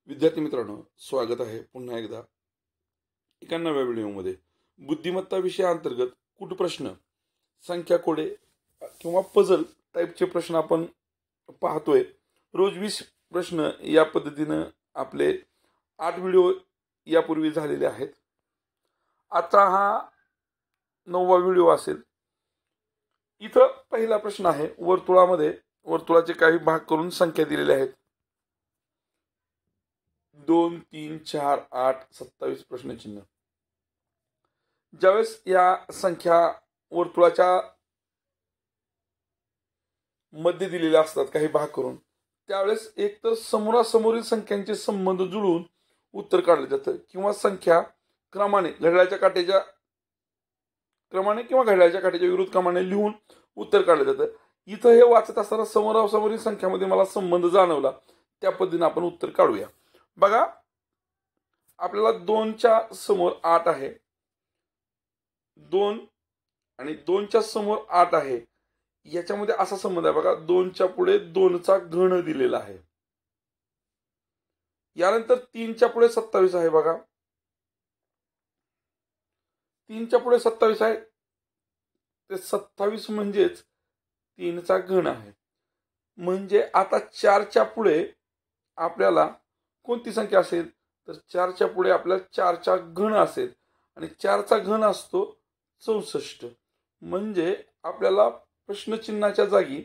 विद्यार्थी मित्रांनो, स्वागत आहे पुन्हा एकदा एका नव्या व्हिडिओमध्ये. बुद्धिमत्ता विषयाअंतर्गत कुट प्रश्न, संख्या कोडे किंवा पझल टाईपचे प्रश्न आपण पाहतोय. रोज 20 प्रश्न या पद्धतीनं आपले 8 व्हिडिओ यापूर्वी झालेले आहेत. आता हा 9वा व्हिडिओ असेल. इथं पहिला प्रश्न आहे. वर्तुळाचे काही भाग करून संख्या दिलेल्या आहेत. 2, 3, 4, 8, 27 प्रश्नचिन्ह. ज्यावेळेस या संख्या वर्तुळाच्या मध्ये दिलेल्या असतात काही भाग करून, त्यावेळेस एक तर समोरासमोरील संख्यांचे संबंध जुळवून उत्तर काढलं जातं किंवा संख्या क्रमाने घड्याळाच्या काट्याच्या क्रमाने किंवा घड्याळाच्या काट्याच्या विरुद्ध क्रमाने लिहून उत्तर काढलं जातं. इथं हे वाचत असताना समोरासमोरील संख्यामध्ये मला संबंध जाणवला, त्या पद्धतीने आपण उत्तर काढूया. बघा, आपल्याला 2च्या समोर 8 आहे, 2 आणि 2च्या समोर 8 आहे. याच्यामध्ये असा संबंध आहे बघा, 2च्या पुढे 2चा घन दिलेला आहे. यानंतर 3च्या पुढे 27 आहे. बघा, 3च्या पुढे 27 आहे, ते 27 म्हणजेच 3चा घन आहे. म्हणजे आता 4च्या पुढे आपल्याला कोणती संख्या असेल तर 4च्या पुढे आपल्याला 4चा घन असेल आणि 4चा घन असतो 64. म्हणजे आपल्याला प्रश्नचिन्हाच्या जागी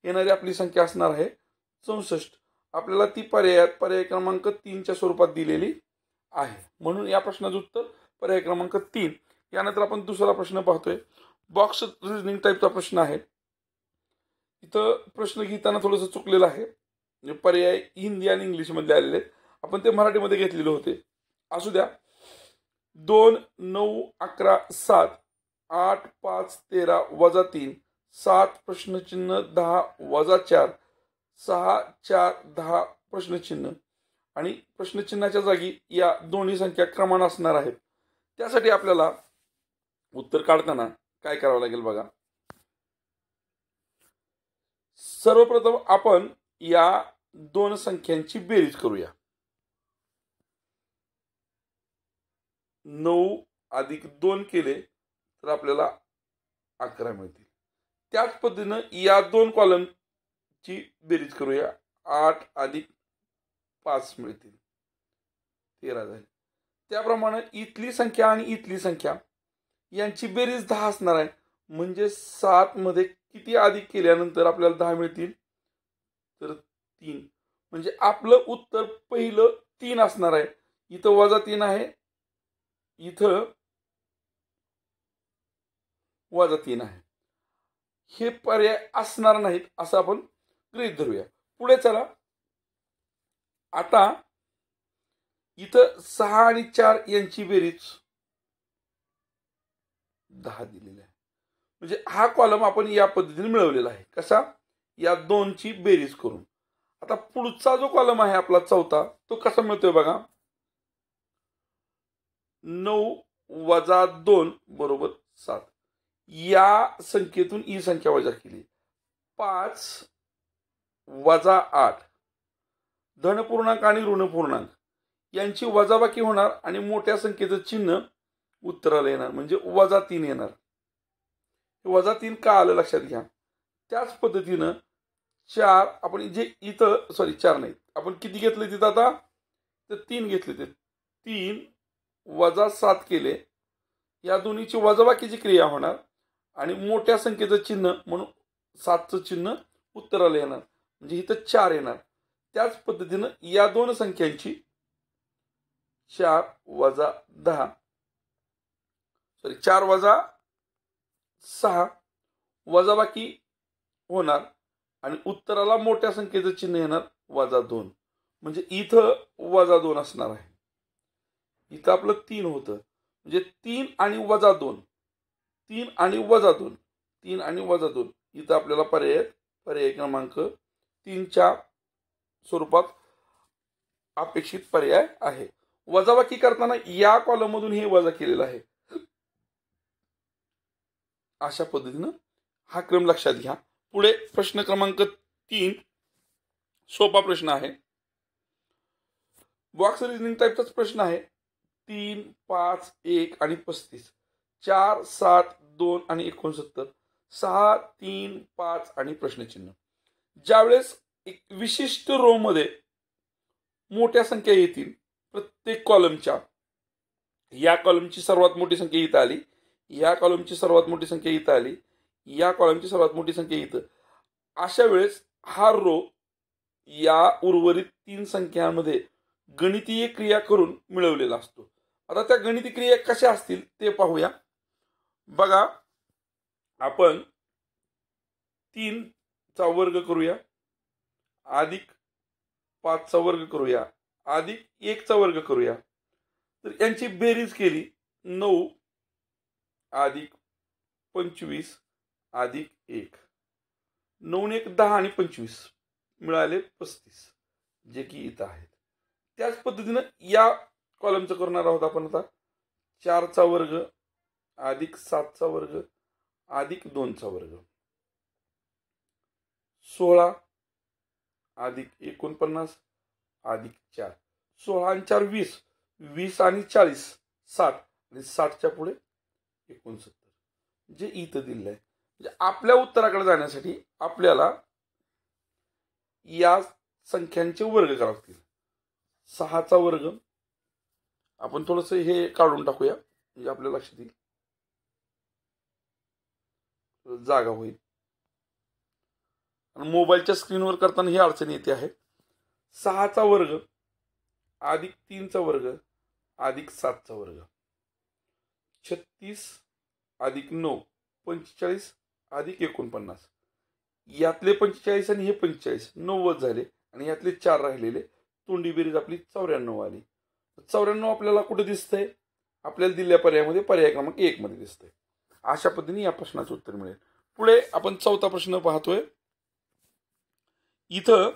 येणारी आपली संख्या असणार आहे 64. आपल्याला ती पर्याय क्रमांक 3च्या स्वरूपात दिलेली आहे. म्हणून या प्रश्नाचं उत्तर पर्याय क्रमांक 3. यानंतर आपण दुसरा प्रश्न पाहतोय. बॉक्स रिझनिंग टाईपचा प्रश्न आहे. इथं प्रश्न घेताना थोडंसं चुकलेलं आहे. पर्याय हिंदी आणि इंग्लिश मध्ये आलेले आहेत, आपण ते मराठीमध्ये घेतलेले होते. असू द्या. 2, 9, 11, 7, 8, 5, 13 वजा 3, 7 प्रश्नचिन्ह 10 वजा 4, 6, 4, 10 प्रश्नचिन्ह आणि प्रश्नचिन्हाच्या जागी या दोन्ही संख्या क्रमाने असणार आहेत. त्यासाठी आपल्याला उत्तर काढताना काय करावं लागेल बघा. सर्वप्रथम आपण या दोन संख्यांची बेरीज करूया. 9 अधिक 2 केले तर आपल्याला 11 मिळतील. त्याच पद्धतीनं या दोन कॉलमची बेरीज करूया. 8 अधिक 5 मिळतील, 13 झाली. त्याप्रमाणे इथली संख्या आणि इथली संख्या यांची बेरीज 10 असणार आहे. म्हणजे 7 मध्ये किती अधिक केल्यानंतर आपल्याला 10 मिळतील तर 3. म्हणजे आपलं उत्तर पहिलं 3 असणार आहे. इथं वजा 3 आहे, इथं वजा 3 आहे. हे पर्याय असणार नाहीत असं आपण गृहीत धरूया. पुढे चला. आता इथं 6 आणि 4 यांची बेरीज 10 दिलेली आहे. म्हणजे हा कॉलम आपण या पद्धतीने मिळवलेला आहे. कसा? या दोनची बेरीज करून. आता पुढचा जो कॉलम आहे आपला चौथा, तो कसा मिळतोय बघा. 9 वजा 2 बरोबर 7. या संख्येतून ही संख्या वजा केली. 5 वजा 8, धनपूर्णांक आणि ऋणपूर्णांक यांची वजाबाकी होणार आणि मोठ्या संख्येचं चिन्ह उत्तराला येणार, म्हणजे वजा 3 येणार. वजा 3 का आलं लक्षात घ्या. त्याच पद्धतीनं 4 आपण जे इथं 4 नाही, आपण किती घेतले तिथं आता तर 3 घेतले. ते 3 वजा 7 केले, या दोन्हीची वजाबाकीची क्रिया होणार आणि मोठ्या संख्येचं चिन्ह म्हणून 7चं चिन्ह उत्तराला येणार, म्हणजे इथं 4 येणार. त्याच पद्धतीनं या दोन संख्यांची 4 वजा 10 4 वजा 6 वजाबाकी होणार आणि उत्तराला मोठ्या संख्येचं चिन्ह येणार वजा 2. म्हणजे इथं वजा 2 असणार आहे. इथं आपलं 3 होतं, म्हणजे 3 आणि वजा 2, 3 आणि वजा 2, 3 आणि वजा 2. इथं आपल्याला पर्याय क्रमांक 3च्या स्वरूपात अपेक्षित पर्याय आहे. वजाबाकी करताना या कॉलम मधून हे वजा केलेलं आहे. अशा पद्धतीनं हा क्रम लक्षात घ्या. पुढे प्रश्न क्रमांक 3 सोपा प्रश्न आहे. बॉक्स रिजनिंग टाईपचाच प्रश्न आहे. 3, 5, 1 आणि 35, 4, 7, 2 आणि 69, 6, 3, 5 आणि प्रश्नचिन्ह. ज्यावेळेस एक विशिष्ट रो मध्ये मोठ्या संख्या येतील प्रत्येक कॉलमच्या, या कॉलमची सर्वात मोठी संख्या इथं आली, या कॉलमची सर्वात मोठी संख्या इथं आली, या कॉलमची सर्वात मोठी संख्या इथं, अशा वेळेस हा रो या उर्वरित 3 संख्यांमध्ये गणितीय क्रिया करून मिळवलेला असतो. आता त्या गणितीय क्रिया कशा असतील ते पाहूया. बघा, आपण 3 चा वर्ग करूया, अधिक 5 चा वर्ग करूया, अधिक 1 चा वर्ग करूया. तर यांची बेरीज केली 9 अधिक 25 अधिक 1, 9 1 10 आणि 25 मिळाले 35, जे की इथं आहेत. त्याच पद्धतीनं या कॉलमचं करणार आहोत आपण आता. 4 चा वर्ग अधिक 7 चा वर्ग अधिक 2 चा वर्ग, 16 अधिक 49 अधिक 4, 16 आणि 4 20, 20 आणि 40 60 आणि 60च्या पुढे 69, जे इथं दिलेलं आहे. म्हणजे आपल्या उत्तराकडे जाण्यासाठी आपल्याला या संख्यांचे वर्ग करावे लागतील. 6 चा वर्ग आपण थोडंसं हे काढून टाकूया, म्हणजे आपल्या लक्षात येईल, जागा होईल. आणि मोबाईलच्या स्क्रीनवर करताना ही अडचण येते आहे. 6 चा वर्ग अधिक 3 चा वर्ग अधिक 7 चा वर्ग, 36 अधिक 9 45 अधिक 49, यातले 45 आणि हे 45 90 झाले आणि यातले 4 राहिलेले, तोंडी बेरीज आपली 94 आली. 94 आपल्याला कुठे दिसतंय? आपल्याला दिलेल्या पर्यायामध्ये पर्याय क्रमांक 1 मध्ये दिसतंय. अशा पद्धतीने या प्रश्नाचं उत्तर मिळेल. पुढे आपण चौथा प्रश्न पाहतोय. इथं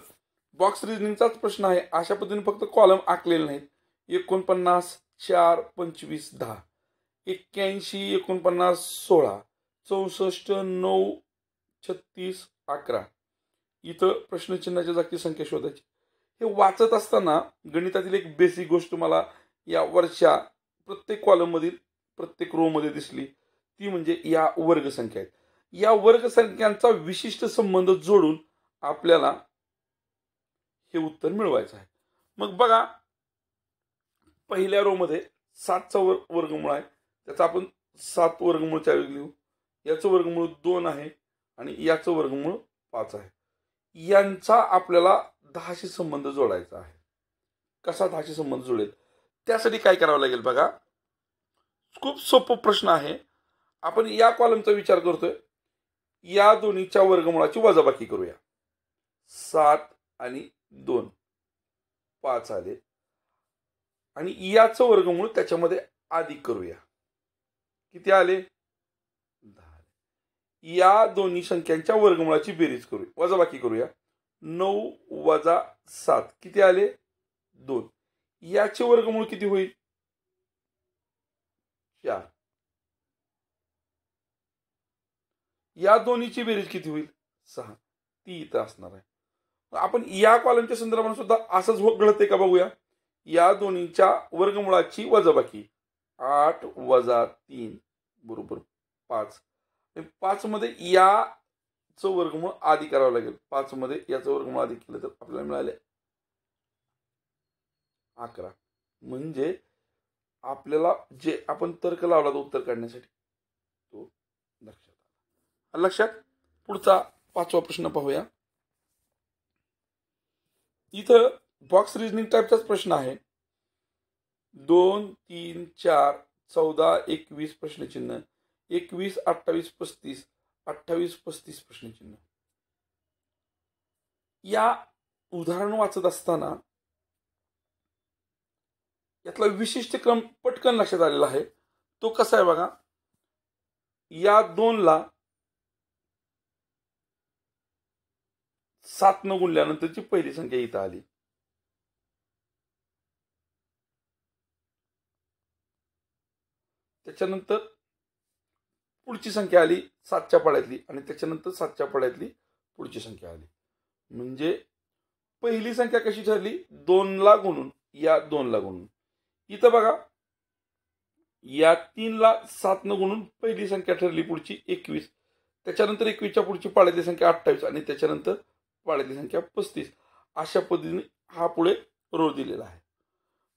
बॉक्स रिजनिंगचाच प्रश्न आहे. अशा पद्धतीने फक्त कॉलम आखलेले नाहीत. 49 4 25 10, 81 49 16, 64 9 36 11. इथं प्रश्नचिन्हाच्या जागी संख्या शोधायची. हे वाचत असताना गणितातील एक बेसिक गोष्ट मला या वरच्या प्रत्येक कॉलम मधील प्रत्येक रो मध्ये दिसली, ती म्हणजे या वर्ग संख्या आहेत. या वर्ग संख्यांचा विशिष्ट संबंध जोडून आपल्याला हे उत्तर मिळवायचं आहे. मग बघा, पहिल्या रो मध्ये 7 चा वर्गमूळ आहे, त्याचा आपण 7 वर्गमूळ 4 लिहू. याचं वर्गमूळ 2 आहे आणि याचं वर्गमूळ 5 आहे. यांचा आपल्याला 10 शी संबंध जोडायचा आहे. कसा 10 शी संबंध जोडेल? त्यासाठी काय करावं लागेल बघा, खूप सोपा प्रश्न आहे. आपण या कॉलमचा विचार करतोय, या दोन्हीच्या वर्गमूळाची वजाबाकी करूया. 7 आणि 2 5 आले आणि याचं वर्गमूळ त्याच्यामध्ये अधिक करूया. किती आले? 10. या दोन्ही संख्यांच्या वर्गमूळाची बेरीज करूया, वजाबाकी करूया. 9 वजा 7 किती आले? 2. याचे वर्गमूळ किती होईल? 4. या दोन्हीची बेरीज किती होईल? 6. ती इथं असणार आहे. आपण या कॉलमच्या संदर्भाने सुद्धा असंच घडते का बघूया. या दोन्हीच्या वर्गमूळाची वजाबाकी, 8 वजा 3 बरोबर 5. 5 मध्ये याचं वर्गमूळ आधी करावं लागेल. 5 मध्ये याचं वर्गमूळ आधी केलं तर आपल्याला मिळाले 11. म्हणजे आपल्याला जे आपण तर्क लावला तो उत्तर काढण्यासाठी तो लक्षात आला. लक्षात. पुढचा 5वा प्रश्न पाहूया. इथं बॉक्स रिजनिंग टाईपचाच प्रश्न आहे. 2 3 4 14 21 प्रश्नचिन्ह, 21 28 35 28 35 प्रश्नचिन्ह. या उदाहरण वाचत असताना यातला विशिष्ट क्रम पटकन लक्षात आलेला आहे. तो कसा आहे बघा. या 2 ला 7 न गुणल्यानंतरची पहिली संख्या इथं आली. त्याच्यानंतर पुढची संख्या आली 7च्या पाड्यातली आणि त्याच्यानंतर 7च्या पाड्यातली पुढची संख्या आली. म्हणजे पहिली संख्या कशी ठरली? 2 ला गुणून या 2ला गुणून. इथं बघा या 3ला 7 गुणून पहिली संख्या ठरली पुढची 21, त्याच्यानंतर 21च्या पुढची पाळ्यातली संख्या 28 आणि त्याच्यानंतर पाळ्यातली संख्या 35. अशा पद्धतीने हा पुढे रो दिलेला आहे.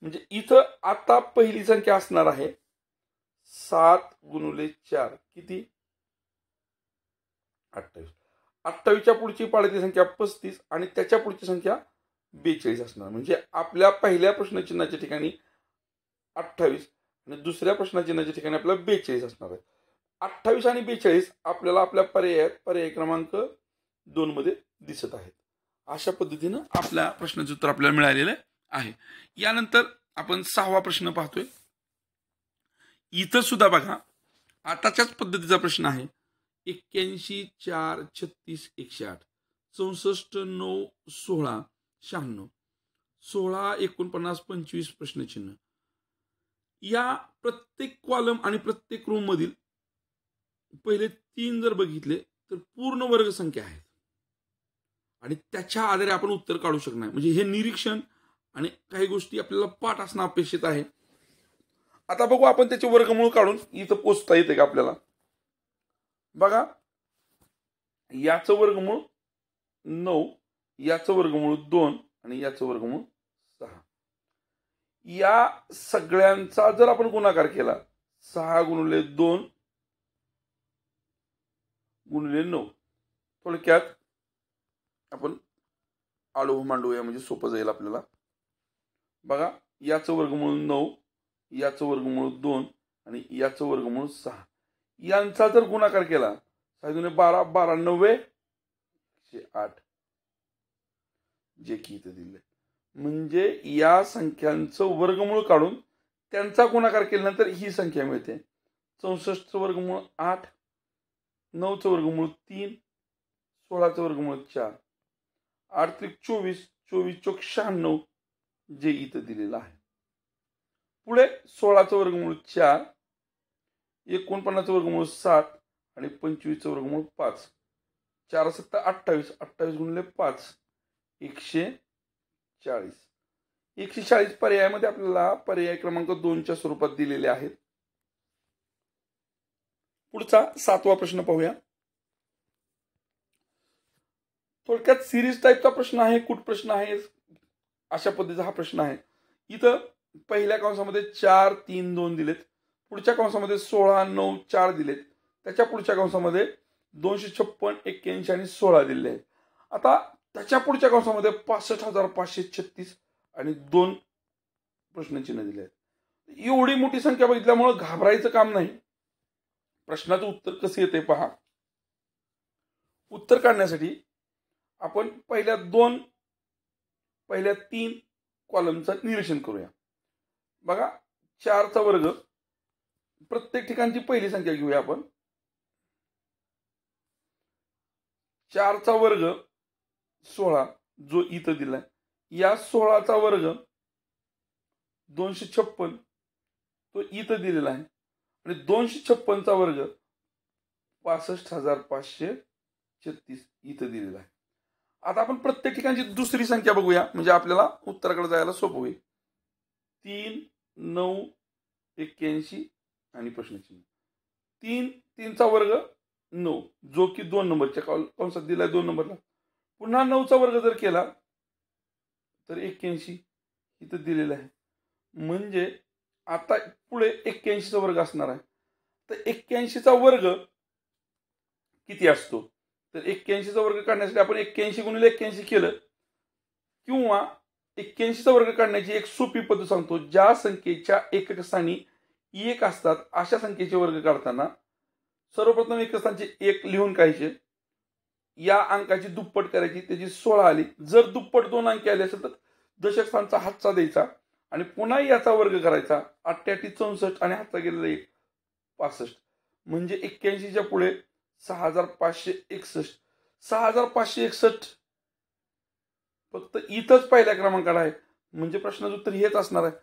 म्हणजे इथं आता पहिली संख्या असणार आहे 7 गुणिले 4 किती 28. 28च्या पुढची पाळ्यातली संख्या 35 आणि त्याच्या पुढची संख्या 42 असणार. म्हणजे आपल्या पहिल्या प्रश्नचिन्हाच्या ठिकाणी 28 आणि दुसऱ्या प्रश्नचिन्हाच्या ठिकाणी आपल्याला 42 असणार आहे. 28 आणि 42 आपल्याला आपल्या पर्याय क्रमांक 2 मध्ये दिसत आहेत. अशा पद्धतीनं आपल्या प्रश्नाचं उत्तर आपल्याला मिळालेलं आहे. यानंतर आपण 6वा प्रश्न पाहतोय. इथं सुद्धा बघा आताच्याच पद्धतीचा प्रश्न आहे. 81 4 36 108 64 9 16 96 16 49 25 प्रश्नचिन्ह. या प्रत्येक कॉलम आणि प्रत्येक रो मधील पहिले 3 जर बघितले तर पूर्ण वर्ग संख्या आहेत आणि त्याच्या आधारे आपण उत्तर काढू शकणार. म्हणजे हे निरीक्षण आणि काही गोष्टी आपल्याला पाठ असणं अपेक्षित आहे. आता बघू आपण त्याचे वर्गमूळ काढून इथं पोचता येते का आपल्याला. बघा याचं वर्गमूळ 9, याचं वर्गमूळ 2 आणि याचं वर्गमूळ 6. या सगळ्यांचा जर आपण गुणाकार केला 6 गुणिले 2 गुणिले 9, थोडक्यात आपण आळू मांडूया म्हणजे सोपं जाईल आपल्याला. बघा याचं वर्गमूळ 9, याचं वर्गमूळ 2 आणि याचं वर्गमूळ 6. यांचा जर गुणाकार केला 6 दुने 12 12 9 108 जे की इथे दिले. म्हणजे या संख्यांचं वर्गमूळ काढून त्यांचा गुणाकार केल्यानंतर ही संख्या मिळते. 64चं वर्गमूळ 8, 9चं वर्गमूळ 3, 16चं वर्गमूळ 4, 8 त्रिक 24, 24 चोक 96 जे इथं दिलेलं आहे. पुढे 16चं वर्गमूळ 4, 49चं वर्गमूळ 7 आणि 25चं वर्गमूळ 5. 4 7 28, 28 गुणिले 5 140. 140 पर्यायामध्ये आपल्याला पर्याय क्रमांक 2च्या स्वरूपात दिलेले आहेत. पुढचा 7वा प्रश्न पाहूया. थोडक्यात सिरीज टाईपचा प्रश्न आहे, कुठ प्रश्न आहे अशा पद्धतीचा हा प्रश्न आहे. इथं पहिल्या कंसामध्ये 4 3 2 दिलेत, पुढच्या कंसामध्ये 16 9 4 दिलेत, त्याच्या पुढच्या कंसामध्ये 256 81 आणि 16 दिलेले आहेत. आता त्याच्या पुढच्या कंसामध्ये 65,536 आणि 2 प्रश्नचिन्ह दिले आहेत. एवढी मोठी संख्या बघितल्यामुळे घाबरायचं काम नाही. प्रश्नाचं उत्तर कसं येते पहा. उत्तर काढण्यासाठी आपण पहिल्या 3 कॉलमचं निरीक्षण करूया. बघा 4चा वर्ग प्रत्येक ठिकाणची पहिली संख्या घेऊया आपण. 4चा वर्ग 16 जो इथं दिलाय. या 16चा वर्ग 256 तो इथं दिलेला आहे आणि 256चा वर्ग 65,536 इथं दिलेला आहे. आता आपण प्रत्येक ठिकाणची दुसरी संख्या बघूया म्हणजे आपल्याला उत्तराकडे जायला सोपं होईल. 3 9 81 आणि प्रश्नचिन्ह. 3चा वर्ग 9 जो की 2 नंबरच्या कंसात दिलाय 2 नंबरला. पुन्हा 9चा वर्ग जर केला तर 81 इथं दिलेला आहे. म्हणजे आता पुढे 81चा वर्ग असणार आहे. तर 81चा वर्ग किती असतो तर 81चा वर्ग काढण्यासाठी आपण 81 गुणिले 81 केलं किंवा 81चा वर्ग काढण्याची एक सोपी पद्धत सांगतो. ज्या संख्येच्या एकक स्थानी 1 असतात अशा संख्येचे वर्ग काढताना सर्वप्रथम एकक स्थानचे 1 लिहून काढायचे. या अंकाची दुप्पट करायची, त्याची 16 आली. जर दुप्पट 2 अंकी आले असेल तर दशक स्थानचा हातचा द्यायचा आणि पुन्हा याचा वर्ग करायचा. 88 64 आणि हातचा गेलेला 1 65. म्हणजे 81च्या पुढे 6,561. 6,561 फक्त इथंच पहिल्या क्रमांकाला आहे. म्हणजे प्रश्नाचं उत्तर हेच असणार आहे.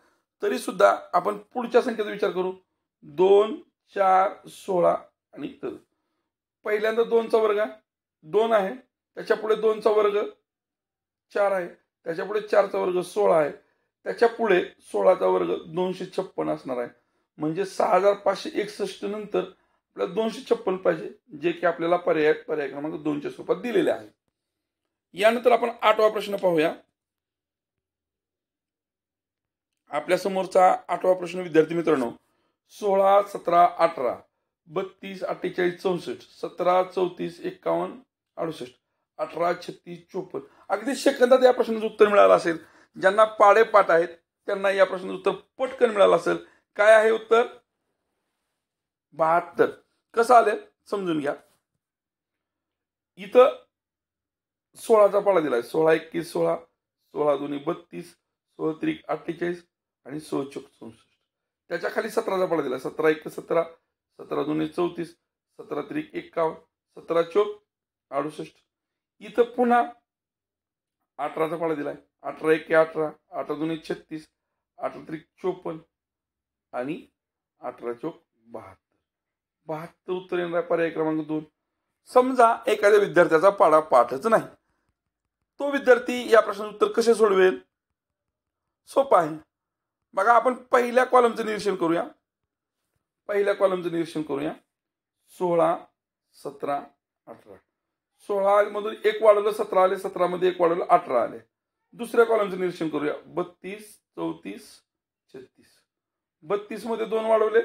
तरी सुद्धा आपण पुढच्या संख्येचा विचार करू. 2 4 16 आणि इतर. पहिल्यांदा 2चा वर्ग 2 आहे, त्याच्या पुढे 2चा वर्ग 4 आहे, त्याच्या पुढे 4चा वर्ग 16 आहे, त्याच्या पुढे 16चा वर्ग 256 असणार आहे. म्हणजे 6561 नंतर आपल्याला 256 पाहिजे, जे की आपल्याला पर्याय क्रमांक 2च्या स्वरूपात दिलेले आहे. यानंतर आपण 8वा प्रश्न पाहूया. आपल्या समोरचा 8वा प्रश्न विद्यार्थी मित्रांनो, 16, 17, 18, 32, 48, 64, 17, 34, 51, 68, 18, 36, 54. अगदी सेकंदात या प्रश्नाचं उत्तर मिळालं असेल. ज्यांना पाडेपाठ आहेत त्यांना या प्रश्नाचं उत्तर पटकन मिळालं असेल. काय आहे उत्तर? 72. कसं आले समजून घ्या. इथं 16चा पाडा दिलाय. 16 21 16, 16 2 32, 16 3 48 आणि 16 4 64. त्याच्या खाली 17चा पाडा दिलाय. 17 1 17, 17 2 34, 17 3 51, 17 4 68. इथं पुन्हा 18चा पाडा दिलाय. 18 1 18, 18 2 36, 18 3 54 आणि 18 4 72. 72 उत्तर येणार पर्याय क्रमांक 2. समजा एखाद्या विद्यार्थ्याचा पाडा पाठच नाही, तो विद्यार्थी या प्रश्नाचं उत्तर कसे सोडवेल? सोपं आहे. बघा, आपण पहिल्या कॉलमचं निरीक्षण करूया. 16 17 18. 16 मधून 1 वाढवलं 17 आले, 17 मध्ये 1 वाढवलं 18 आले. दुसऱ्या कॉलमचं निरीक्षण करूया. 32 34 36. 32 मध्ये 2 वाढवले,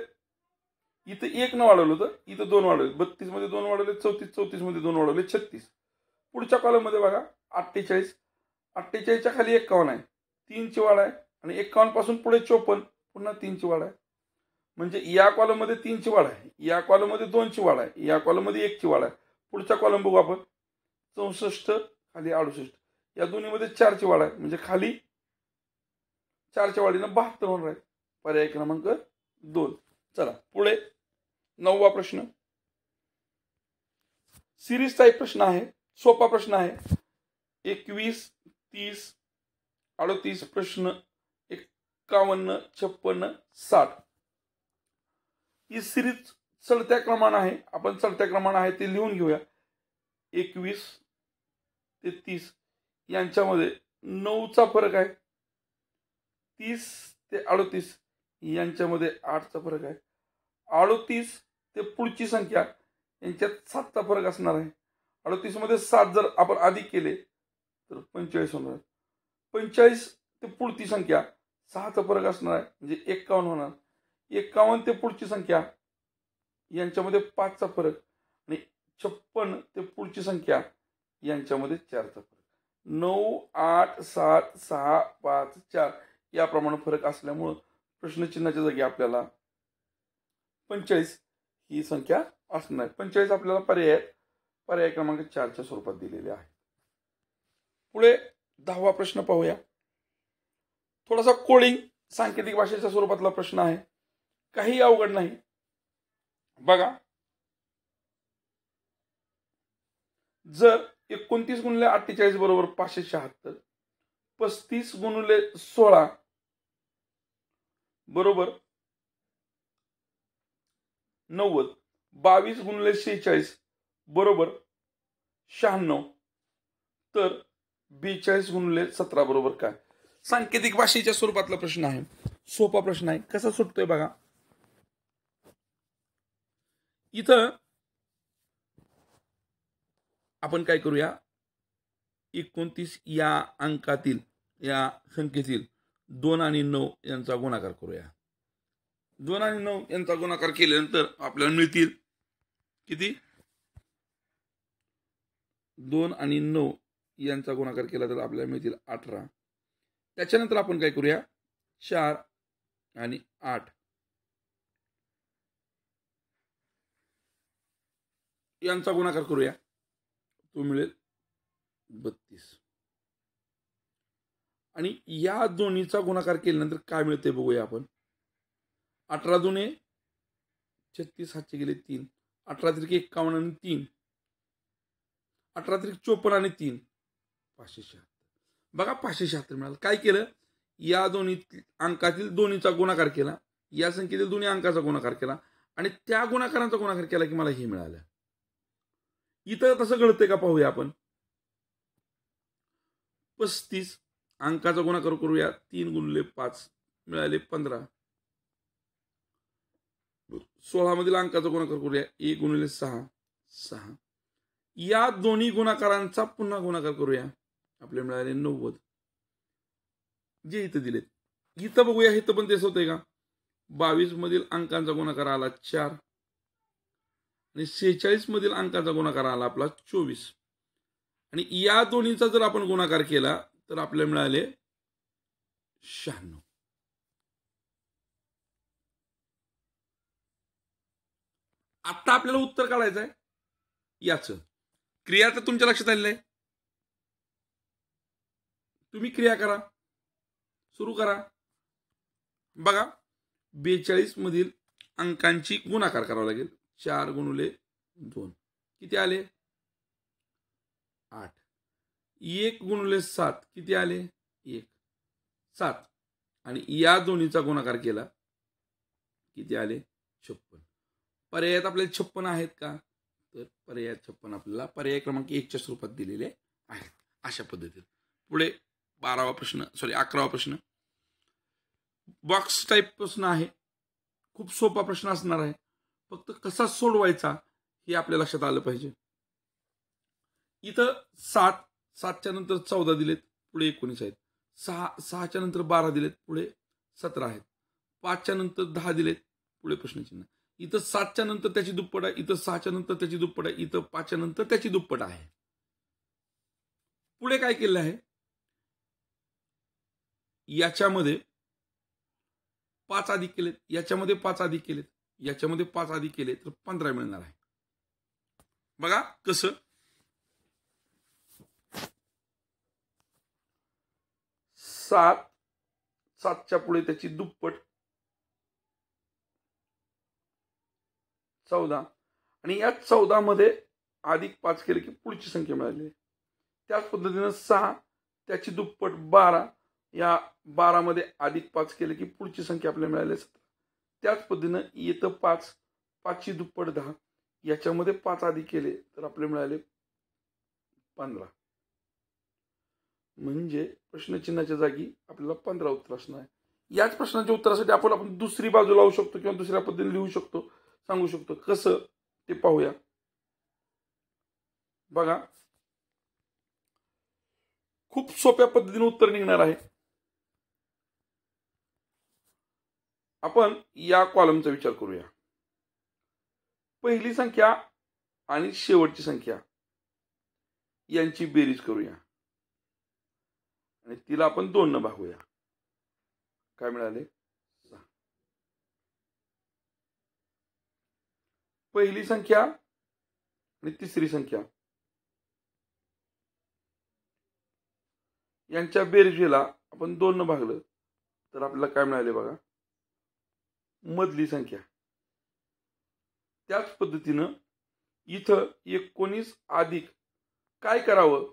इथं 1 न वाढवलं होतं, इथं 2 वाढवले. 32 मध्ये 2 वाढवले 34, 34 मध्ये 2 वाढवले 36. पुढच्या कॉलम मध्ये बघा 48, 48च्या खाली 51 आहे, 3 ची वाढ आहे आणि 51 पासून पुढे 54, पुन्हा 3 ची वाढ आहे. म्हणजे या कॉलम मध्ये 3 ची वाढ आहे, या कॉलम मध्ये 2 ची वाढ आहे, या कॉलम मध्ये 1 ची वाढ आहे. पुढचा कॉलम बघू आपण. 64 खाली 68, या दोन्ही मध्ये 4 ची वाढ आहे. म्हणजे खाली 4 च्या वाढीनं 72 होणार आहे. पर्याय क्रमांक 2. चला पुढे 9वा प्रश्न. सिरीजचा एक प्रश्न आहे, सोपा प्रश्न आहे. 21 30 38 प्रश्न 51 56 60. ही सिरीज चढत्या क्रमाने आहे. आपण चढत्या क्रमाने आहे ते लिहून घेऊया. 21 ते 30 यांच्यामध्ये 9चा फरक आहे. 30 ते 38 यांच्यामध्ये 8चा फरक आहे. 38 ते पुढची संख्या यांच्यात 7चा फरक असणार आहे. 38 मध्ये 7 जर आपण अधिक केले तर 45 होणार. 45 ते पुढची संख्या 6चा फरक असणार आहे, म्हणजे 51 होणार. 51 ते पुढची संख्या यांच्यामध्ये 5चा फरक आणि 56 ते पुढची संख्या यांच्यामध्ये 4चा फरक. 9 8 7 6 5 4 याप्रमाणे फरक असल्यामुळे प्रश्नचिन्हाच्या जागी आपल्याला 45 ही संख्या असणार आहे. 45 आपल्याला पर्याय क्रमांक 4च्या स्वरूपात दिलेले आहे. पुढे 10वा प्रश्न पाहूया. थोडासा कोडिंग सांकेतिक भाषेच्या स्वरूपातला प्रश्न आहे, काही अवघड नाही. बघा, जर 29 गुणिले 48 बरोबर 576, 35 गुणिले 16 बरोबर 90, 22 गुणिले 46 बरोबर 96, तर 42 गुणिले 17 बरोबर काय? सांकेतिक भाषेच्या स्वरूपातला प्रश्न आहे, सोपा प्रश्न आहे. कसा सुटतोय बघा. इथं आपण काय करूया, 29 या अंकातील या संख्येतील 2 आणि 9 यांचा गुणाकार करूया. 2 आणि 9 यांचा गुणाकार केल्यानंतर आपल्याला मिळतील किती? 2 आणि 9 यांचा गुणाकार केला तर आपल्याला मिळतील 18. त्याच्यानंतर आपण काय करूया, 4 आणि 8 यांचा गुणाकार करूया, तो मिळेल 32. आणि या दोन्हीचा गुणाकार केल्यानंतर काय मिळते बघूया आपण. 18 दुने 36, हातचे गेले 3, 18 त्रिक 51 आणि 3, 18 त्रिक 54 आणि 3, 576. बघा 576 मिळालं. काय केलं, या दोन्ही अंकातील दोन्हीचा गुणाकार केला, या संख्येतील दोन्ही अंकाचा गुणाकार केला आणि त्या गुणाकारांचा गुणाकार केला की मला हे मिळालं. इथं तसं घडतंय का पाहूया आपण. 35 अंकाचा गुणाकार करूया. 3 गुणिले 5 मिळाले 15. 16 मधील अंकाचा गुणाकार करूया. 1 गुणिले 6 6. या दोन्ही गुणाकारांचा पुन्हा गुणाकार करूया. आपले मिळाले 90. जे इथं दिलेत इथं बघूया. इथं पण तेच होतंय का? 22 मधील अंकांचा गुणाकार आला 4 आणि 46 मधील अंकाचा गुणाकार आला आपला 24 आणि या दोन्हीचा जर आपण गुणाकार केला तर आपल्याला मिळाले 96. आता आपल्याला उत्तर काढायचं आहे याचं. क्रिया तर तुमच्या लक्षात आलेलं आहे. तुम्ही क्रिया करा, सुरू करा. बघा 42 मधील अंकांची गुणाकार करावा लागेल. 4 गुणिले 2 किती आले? 8. 1 गुणिले 7 किती आले? 1 7 आणि या दोन्हीचा गुणाकार केला किती आले? 56. पर्यायात आपल्याला 56 आहेत का? तर पर्याय 56 आपल्याला पर्याय क्रमांक 1 च्या स्वरूपात दिलेले आहेत. अशा पद्धतीने पुढे 11वा प्रश्न बॉक्स टाईप प्रश्न आहे. खूप सोपा प्रश्न असणार आहे. फक्त कसा सोडवायचा हे आपल्या लक्षात आलं पाहिजे. इथं 7च्या नंतर 14 दिलेत, पुढे 19 आहेत. 6च्या नंतर 12 दिलेत, पुढे 17 आहेत. 5च्या नंतर 10 दिलेत, पुढे प्रश्नचिन्ह. इथं 7च्या नंतर त्याची दुप्पट आहे, इथं 6च्या नंतर त्याची दुप्पट आहे, इथं 5च्या नंतर त्याची दुप्पट आहे. पुढे काय केलं आहे? याच्यामध्ये 5 अधिक केलेत, याच्यामध्ये 5 अधिक केलेत, याच्यामध्ये 5 अधिक केले तर 15 मिळणार आहे. बघा कसं. 7च्या पुढे त्याची दुप्पट 14 आणि या 14 मध्ये अधिक 5 केले की पुढची संख्या मिळाली. त्याच पद्धतीने 6 त्याची दुप्पट 12, या 12 मध्ये अधिक 5 केले की पुढची संख्या आपल्याला मिळाली 17. त्याच पद्धतीने येतं 5 ची दुप्पट 10, याच्यामध्ये 5 अधिक केले तर आपल्याला मिळाले 15. म्हणजे प्रश्नचिन्हाच्या जागी आपल्याला 15 उत्तर असणार आहे. याच प्रश्नाच्या उत्तरासाठी आपण दुसरी बाजू लावू शकतो किंवा दुसऱ्या पद्धतीने लिहू शकतो, सांगू शकतो. कसं ते पाहूया. बघा खूप सोप्या पद्धतीने उत्तर निघणार आहे. आपण या कॉलमचा विचार करूया. पहिली संख्या आणि शेवटची संख्या यांची बेरीज करूया आणि तिला आपण 2 ने भागूया. काय मिळाले? 6. पहिली संख्या आणि तिसरी संख्या यांच्या बेरजेला आपण 2 ने भागलं तर आपल्याला काय मिळाले? बघा मधली संख्या. त्याच पद्धतीनं इथं 19 अधिक काय करावं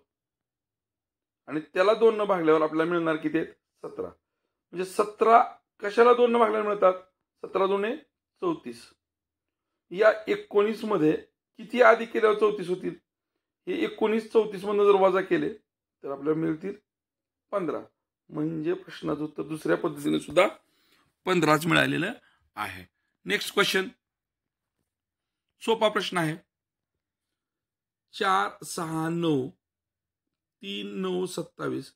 आणि त्याला 2 ने भागल्यावर आपल्याला मिळणार किती आहेत? 17. म्हणजे 17 कशाला 2 ने भागल्यावर मिळतात? 17 दुणे 34. या 19 मध्ये किती अधिक केल्यावर 34 होतील? हे 19 34 मधून जर वजा केले तर आपल्याला मिळतील 15. म्हणजे प्रश्नाचं उत्तर दुसऱ्या पद्धतीने सुद्धा 15च मिळालेलं आहे. नेक्स्ट क्वेश्चन सोपा प्रश्न आहे. 4 6 9 3 9 27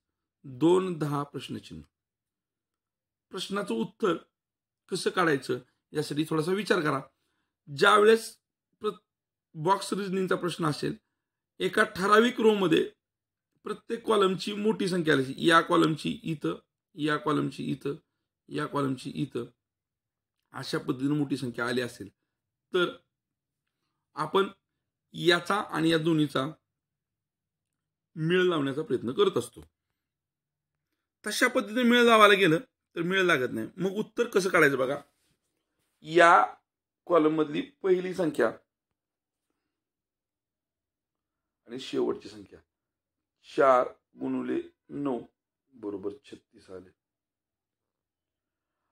2 10 प्रश्नचिन्ह. प्रश्नाचं उत्तर कसं काढायचं यासाठी थोडासा विचार करा. ज्या वेळेस बॉक्स रिजनिंगचा प्रश्न असेल, एका ठराविक रो मध्ये प्रत्येक कॉलमची मोठी संख्या आली, या कॉलमची इथं, या कॉलमची इथं, या कॉलमची इथं, अशा पद्धतीने मोठी संख्या आली असेल तर आपण याचा आणि या दोन्हीचा मेळ लावण्याचा प्रयत्न करत असतो. तशा पद्धतीने मेळ लावायला गेलं तर मेळ लागत नाही. मग उत्तर कसं काढायचं? बघा या कॉलम मधली पहिली संख्या आणि शेवटची संख्या 4 गुणिले 9 बरोबर 36 आले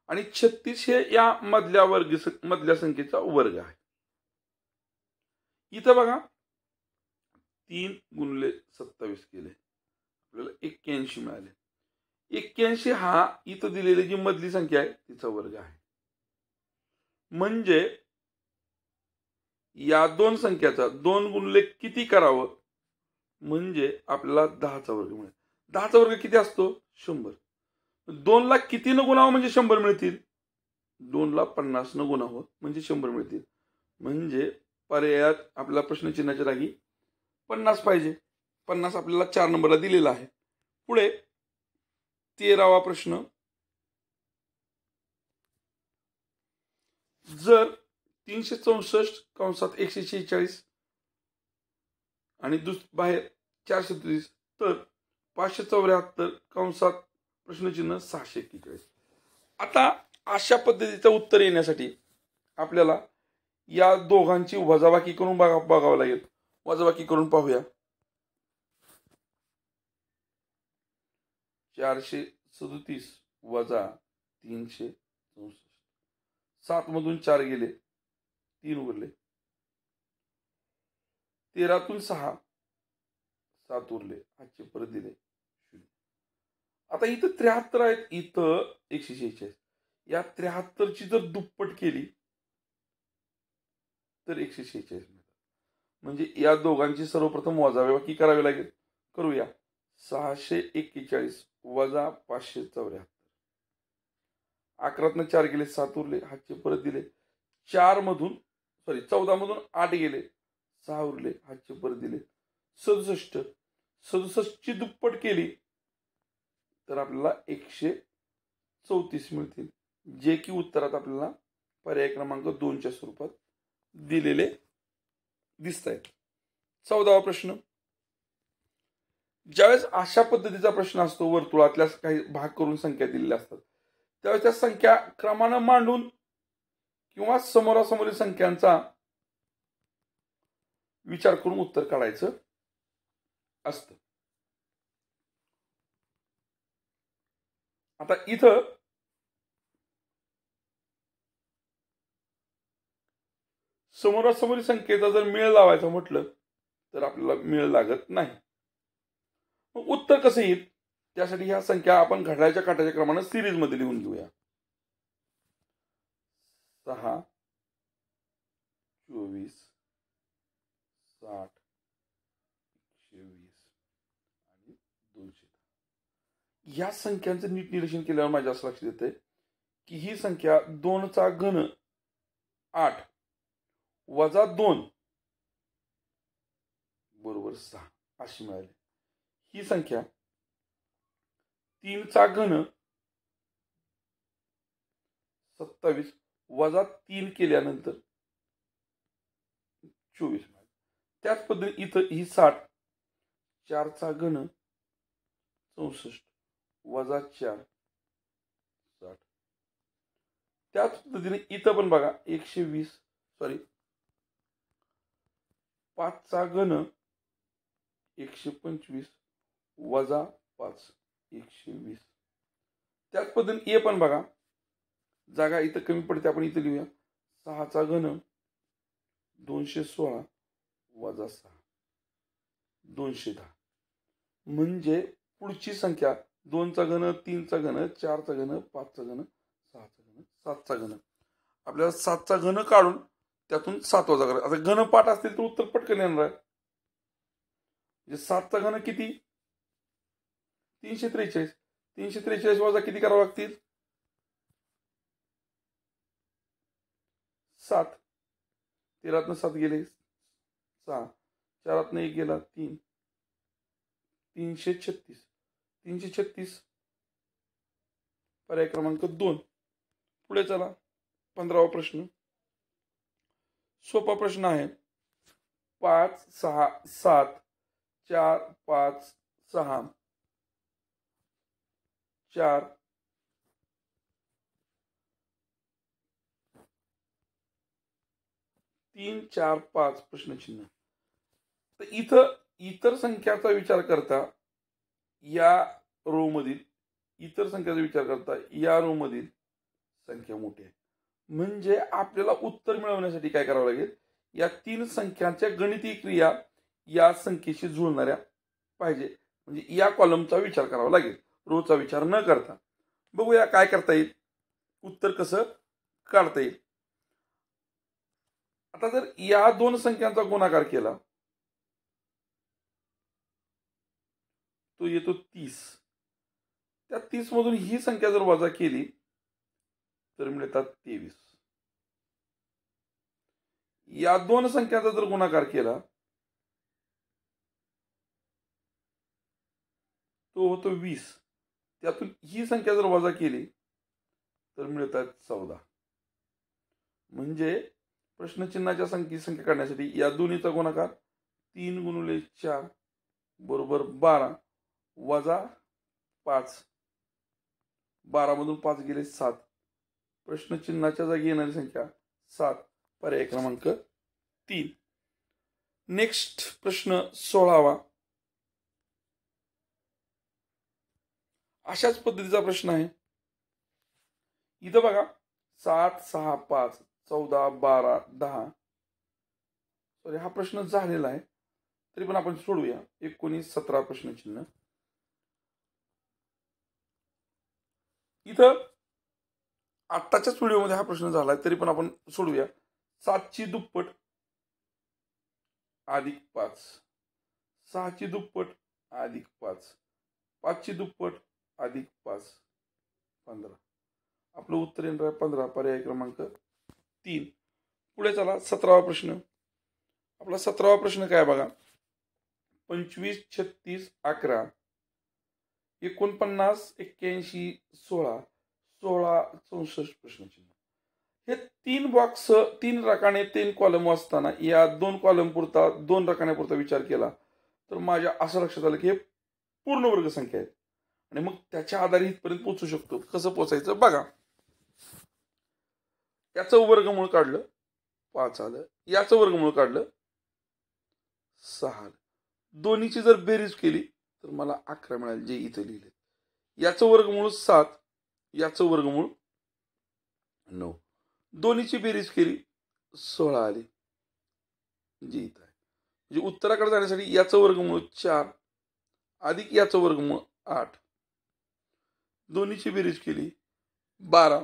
आणि 36 हे या मधल्या संख्येचा वर्ग आहे. इथं बघा 3 गुणिले 27 केले आपल्याला 81 मिळाले. 81 हा इथं दिलेली जी मधली संख्या आहे तिचा वर्ग आहे. म्हणजे या दोन संख्याचा 2 गुणिले किती करावं म्हणजे आपल्याला 10चा वर्ग मिळेल. 10चा वर्ग किती असतो? 100. 2 ला किती न गुणावं म्हणजे 100 मिळतील? 2 ला 50 न गुणावं म्हणजे 100 मिळतील. म्हणजे पर्यायात आपल्याला प्रश्नचिन्हाच्या जागी 50 पाहिजे. 50 आपल्याला 4 नंबरला दिलेला आहे. पुढे 13वा प्रश्न. जर 364 कंसात 146 आणि बाहेर 430 तर 574 कंसात प्रश्नचिन्ह 641. आता अशा पद्धतीचं उत्तर येण्यासाठी आपल्याला या दोघांची वजाबाकी करून बघावं लागेल. वजाबाकी करून पाहूया. 437 वजा 364. 7 मधून 4 गेले, 3 उरले. 13तून 6 7 उरले, हातचे परत दिले 0. आता इथं 73 आहेत, इथं 146. या 73ची जर दुप्पट केली तर 146 मिळतात. म्हणजे या दोघांची सर्वप्रथम वजाबाकी करावी लागेल. करूया. 641 वजा 574. 11तनं 4 गेले, 7 उरले, हातचे परत दिले. 14 मधून 8 गेले, 6 उरले, हातचे परत दिले. 67 ची दुप्पट केली तर आपल्याला 134 मिळतील, जे की उत्तरात आपल्याला पर्याय क्रमांक 2च्या स्वरूपात दिलेले दिसत आहेत. 14वा प्रश्न. ज्यावेळेस अशा पद्धतीचा प्रश्न असतो, वर्तुळातल्या काही भाग करून संख्या दिलेल्या असतात, त्यावेळेस त्या संख्या क्रमानं मांडून किंवा समोरासमोरील संख्यांचा विचार करून उत्तर काढायचं असतं. आता इथं समोरासमोरील संख्येचा जर मेळ लावायचा म्हटलं तर आपल्याला मेळ लागत नाही. मग उत्तर कसं येईल? त्यासाठी ह्या संख्या आपण घड्याळाच्या काट्याच्या क्रमाने सिरीज मध्ये लिहून घेऊया. 6 24 60 120 आणि 200. या संख्यांचं नीट निरीक्षण केल्यावर माझ्या असं लक्षात येतंय की ही संख्या 2चा घन 8 वजा 2 बरोबर 6 अशी मिळाली. ही संख्या 3चा घन 27 वजा 3 केल्यानंतर 24 मिळाली. त्याच पद्धतीने इथं ही 60 4चा घन 64 वजा 4 60. त्याच पद्धतीने इथं पण बघा 5चा घन 125 वजा 5 120. त्याच पद्धतीने ए पण बघा, जागा इथं कमी पडते, आपण इथं लिहूया. 6चा घन 216 वजा 6 210. म्हणजे पुढची संख्या 2चा घन 3चा घन 4चा घन 5चा घन 6चा घन 7चा घन. आपल्याला 7चा घन काढून त्यातून 7 वजा करायचा. आता घन पाठ असतील तर उत्तर पटकन येणार आहे. म्हणजे 7चा घन किती? 343. 343 वजा किती करावं लागतील? 7. 13तनं 7 गेले 6, 4तनं 1 गेला 3, 336. 336 पर्याय क्रमांक 2. पुढे चला. 15वा प्रश्न. सोपा प्रश्न आहे. 5 6 7 4 5 6 4 3 4 5 प्रश्नचिन्ह. तर इथं इतर संख्याचा विचार करता या रो मधील इतर संख्याचा विचार करता या रो मधील संख्या मोठी आहे. म्हणजे आपल्याला उत्तर मिळवण्यासाठी काय करावं लागेल? या 3 संख्यांच्या गणितीय क्रिया या संख्येशी जुळणाऱ्या पाहिजे. म्हणजे या कॉलमचा विचार करावा लागेल. रोचा विचार न करता. बघूया काय करता येईल, उत्तर कसं काढता येईल. आता जर या दोन संख्यांचा गुणाकार केला तो येतो 30. त्या 30 मधून ही संख्या जर वजा केली तर मिळतात 23. या दोन संख्यांचा जर गुणाकार केला तो होतो 20. त्यातून ही संख्या जर वजा केली तर मिळतात 14. म्हणजे प्रश्नचिन्हाच्या संख्या काढण्यासाठी या दोन्हीचा गुणाकार 3 गुणिले 4 बरोबर 12 वजा 5. 12 मधून 5 गेले 7. प्रश्नचिन्हाच्या जागी येणारी संख्या 7. पर्याय क्रमांक 3. नेक्स्ट प्रश्न 16वा. अशाच पद्धतीचा प्रश्न आहे. इथं बघा 7 6 5 14 12 10. सॉरी हा प्रश्न झालेला आहे तरी पण आपण सोडूया. 19 17 प्रश्नचिन्ह. इथं आत्ताच्याच व्हिडिओमध्ये हा प्रश्न झालाय तरी पण आपण सोडूया. 7 ची दुप्पट अधिक 5, 6 ची दुप्पट अधिक 5, 5 ची दुप्पट अधिक 5 15. आपलं उत्तर येणार आहे 15. पर्याय क्रमांक 3. पुढे चला 17वा प्रश्न. आपला 17वा प्रश्न काय बघा. 25 36 11 49 81 16 16 64 प्रश्नचिन्ह. हे 3 बॉक्स 3 रकाने 3 कॉलम असताना या 2 कॉलम पुरता 2 रकान्यापुरता विचार केला तर माझ्या असं लक्षात आलं की हे पूर्ण वर्ग संख्या आहेत आणि मग त्याच्या आधारे इथपर्यंत पोहोचू शकतो. कसं पोहोचायचं बघा. याचं वर्गमूळ काढलं 5 आलं. याचं वर्गमूळ काढलं 6 आलं. दोन्हीची जर बेरीज केली तर मला 11 मिळाले जे इथे लिहिले. याचं वर्गमूळ 7, याचं वर्गमूळ 9. दोन्हीची बेरीज केली 16 आली जे इथं आहे. म्हणजे उत्तराकडे जाण्यासाठी याचं वर्गमूळ 4 अधिक याचं वर्गमूळ 8. दोन्हीची बेरीज केली 12.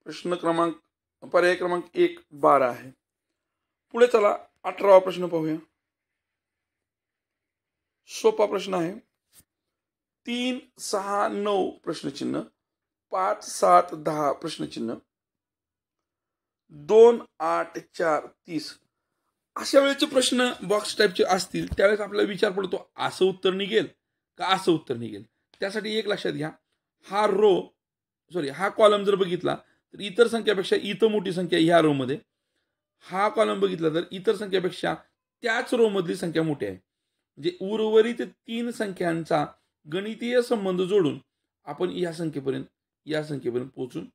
प्रश्न क्रमांक पर्याय क्रमांक 1 12 आहे. पुढे चला 18वा प्रश्न पाहूया. सोपा प्रश्न आहे. 3 6 9 प्रश्नचिन्ह, 5 7 10 प्रश्नचिन्ह, 2 8 4 30. अशा वेळेचे प्रश्न बॉक्स टाईपचे असतील त्यावेळेस आपल्याला विचार पडतो असं उत्तर निघेल का असं उत्तर निघेल. त्यासाठी एक लक्षात घ्या. हा कॉलम जर बघितला तर इतर संख्यापेक्षा इथं मोठी संख्या ह्या रो मध्ये. हा कॉलम बघितला तर इतर संख्यापेक्षा त्याच रो मधली संख्या मोठी आहे. म्हणजे उर्वरित 3 संख्यांचा गणितीय संबंध जोडून आपण या संख्येपर्यंत पोहोचून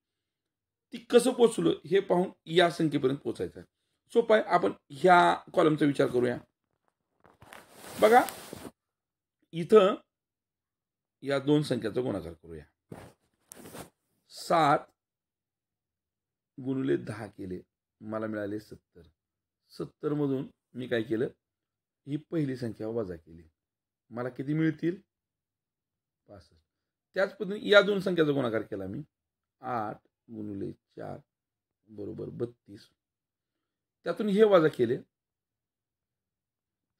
ती कसं पोहोचलो हे पाहून या संख्येपर्यंत पोहोचायचं आहे. सोपं आहे. आपण ह्या कॉलमचा विचार करूया. बघा इथं या 2 संख्याचा गुणाकार करूया. 7 गुणिले 10 केले मला मिळाले 70. 70 मधून मी काय केलं ही पहिली संख्या वजा केली मला किती मिळतील 65. त्याच पद्धतीने या 2 संख्याचा गुणाकार केला मी 8 गुणिले 4 बरोबर 32. त्यातून हे वजा केले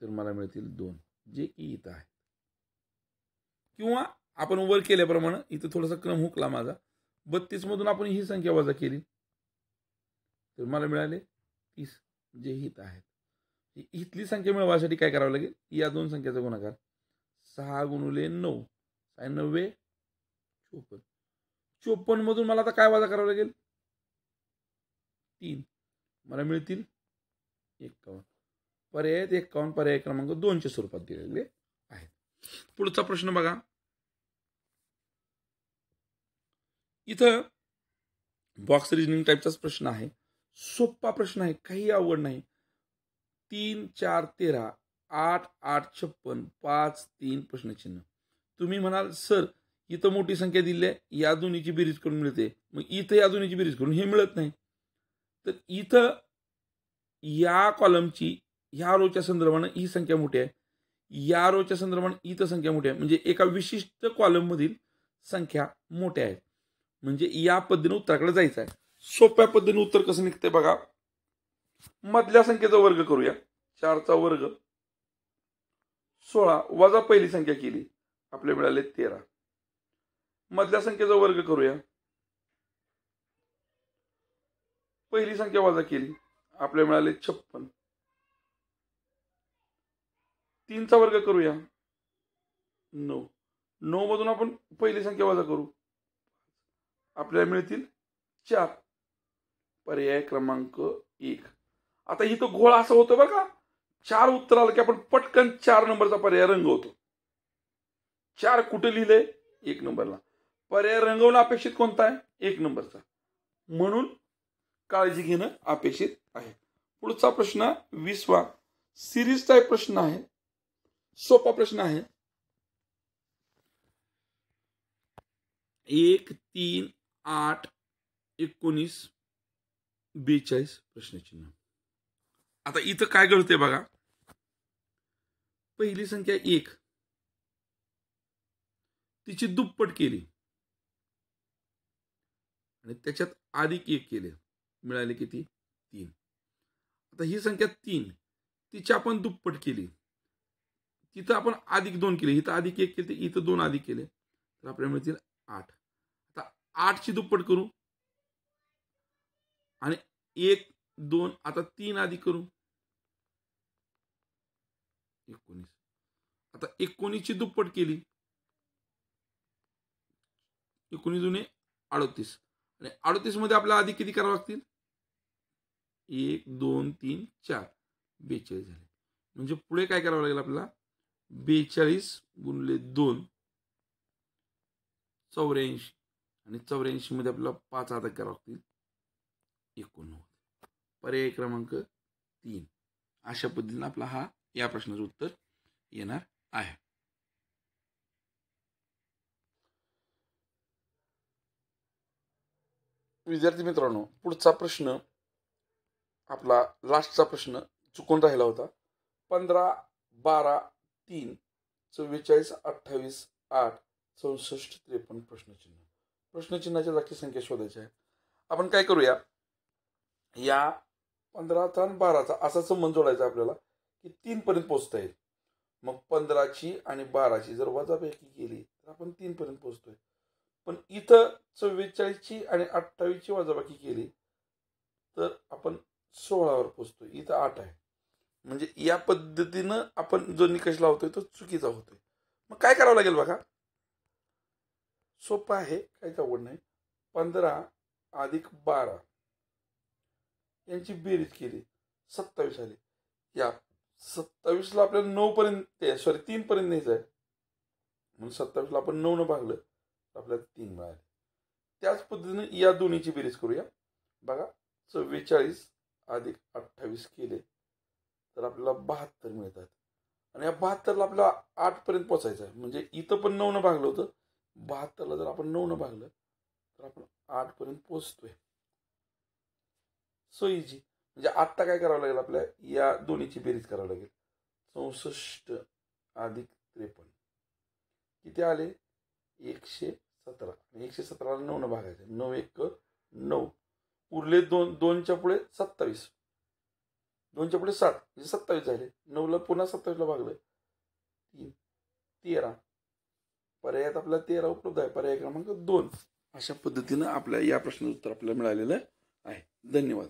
तर मला मिळतील 2 जे की इथं आहे. किंवा आपण वर केल्याप्रमाणे इथं थोडासा क्रम हुकला माझा. 32 मधून आपण ही संख्या वजा केली तर मला मिळाले 30 जे इथं आहेत. इथली संख्या मिळवण्यासाठी काय करावं लागेल या 2 संख्याचा गुणाकार 6 गुणिले 9 96 54. 54 मधून मला आता काय वजा करावं लागेल 3 मला मिळतील 51. पर्याय 51 पर्याय क्रमांक 2 च्या स्वरूपात दिलेले आहेत. पुढचा प्रश्न बघा. इथं बॉक्स रिजनिंग टाईपचाच प्रश्न आहे. सोपा प्रश्न आहे, काही अवघड नाही. 3 4 13 8 8 56 5 3 प्रश्नचिन्ह. तुम्ही म्हणाल सर इथं मोठी संख्या दिली आहे या दोन्हीची बेरीज करून मिळते मग इथं या दोन्हीची बेरीज करून हे मिळत नाही. तर इथं या कॉलमची ह्या रोच्या संदर्भाने ही संख्या मोठी आहे या रोच्या संदर्भात इथं संख्या मोठी आहे, म्हणजे एका विशिष्ट कॉलम मधील संख्या मोठ्या आहेत. म्हणजे या पद्धतीने उत्तराकडे जायचं आहे. सोप्या पद्धतीने उत्तर कसं निघते बघा. मधल्या संख्येचा वर्ग करूया. 4चा वर्ग 16 वजा पहिली संख्या केली, आपले मिळाले 13. मधल्या संख्येचा वर्ग करूया. पहिली संख्या वजा केली, आपले मिळाले 56. 3चा वर्ग करूया. 9. 9 मधून आपण पहिली संख्या वजा करू, आपल्याला मिळतील 4. पर्याय क्रमांक 1. आता इथं घोळ असा होतो बघा, 4 उत्तर आलं की आपण पटकन 4 नंबरचा पर्याय रंगवतो. 4 कुठे लिहिले? 1 नंबरला. पर्याय रंगवणं अपेक्षित कोणता आहे? 1 नंबरचा. म्हणून काळजी घेणं अपेक्षित आहे. पुढचा प्रश्न 20वा सिरीज टाईप प्रश्न आहे. सोपा प्रश्न आहे. 1, 3, 8, 19, 42 प्रश्नचिन्ह. आता इथं काय घडतंय बघा. पहिली संख्या 1, तिची दुप्पट केली आणि त्याच्यात अधिक 1 केले, मिळाले किती? 3. आता ही संख्या 3, तिची आपण दुप्पट केली, तिथं आपण अधिक 2 केले, इथं अधिक 1 केले, इथं 2 अधिक केले, तर आपल्याला मिळतील 8. आता 8 ची दुप्पट करू आणि 1, 2, आता 3 अधिक करू 19. आता 19 ची दुप्पट केली, 19 दुने 38 आणि 38 मध्ये आपल्याला अधिक किती करावं लागतील? 1, 2, 3, 4, 42 झाले. म्हणजे पुढे काय करावं लागेल आपल्याला? 42 गुणिले 2 84 आणि 84 मध्ये आपल्याला 5 अधिक करावं लागतील 89. पर्याय क्रमांक 3. अशा पद्धतीने आपला हा या प्रश्नाचं उत्तर येणार आहे. विद्यार्थी मित्रांनो, पुढचा प्रश्न आपला लास्टचा प्रश्न चुकून राहिला होता. 15, 12, 3, 44, 28, 8, 64, 53 प्रश्नचिन्ह. प्रश्नचिन्हाच्या जागची संख्या शोधायची आहे. आपण काय करूया, या 15चा आणि 12चा असा संबंध जोडायचा आपल्याला की 3 पर्यंत पोहोचता येईल. मग 15ची आणि 12ची जर वजाबाकी केली तर आपण 3 पर्यंत पोहोचतोय. पण इथं 44ची आणि 28ची वजाबाकी केली तर आपण 16वर पोहोचतोय. इथं 8 आहे. म्हणजे या पद्धतीनं आपण जो निकष लावतोय तो चुकीचा होतोय. मग काय करावं लागेल बघा. सोपं आहे, काहीच अवघड नाही. 15 अधिक 12 यांची बेरीज केली, 27 आली. या 27ला आपल्याला 9 पर्यंत 3 पर्यंत न्यायचं आहे. म्हणून 27ला आपण 9 न भागलं तर आपल्याला 3 मिळाले. त्याच पद्धतीने या दोन्हीची बेरीज करूया. बघा, 44 अधिक 28 केले तर आपल्याला 72 मिळतात. आणि या 72ला आपल्याला 8 पर्यंत पोहोचायचं आहे. म्हणजे इथं पण 9 न भागलं होतं, 72ला जर आपण 9 न भागलं तर आपण 8 पर्यंत पोहोचतोय. So easy. म्हणजे आता काय करावं लागेल, आपल्या या दोन्हीची बेरीज करावं लागेल. 64 अधिक 53 किती आले? 117. 117ला 9 न भागायचं. 9 1 9 उरले 2. 2च्या पुढे 27. 2च्या पुढे 7 म्हणजे 27 झाले. 9ला पुन्हा 27ला भागलं 3 13. पर्यायात आपल्याला 13 उपलब्ध आहे. पर्याय क्रमांक 2. अशा पद्धतीनं आपल्या या प्रश्नाचं उत्तर आपल्याला मिळालेलं आहे. धन्यवाद.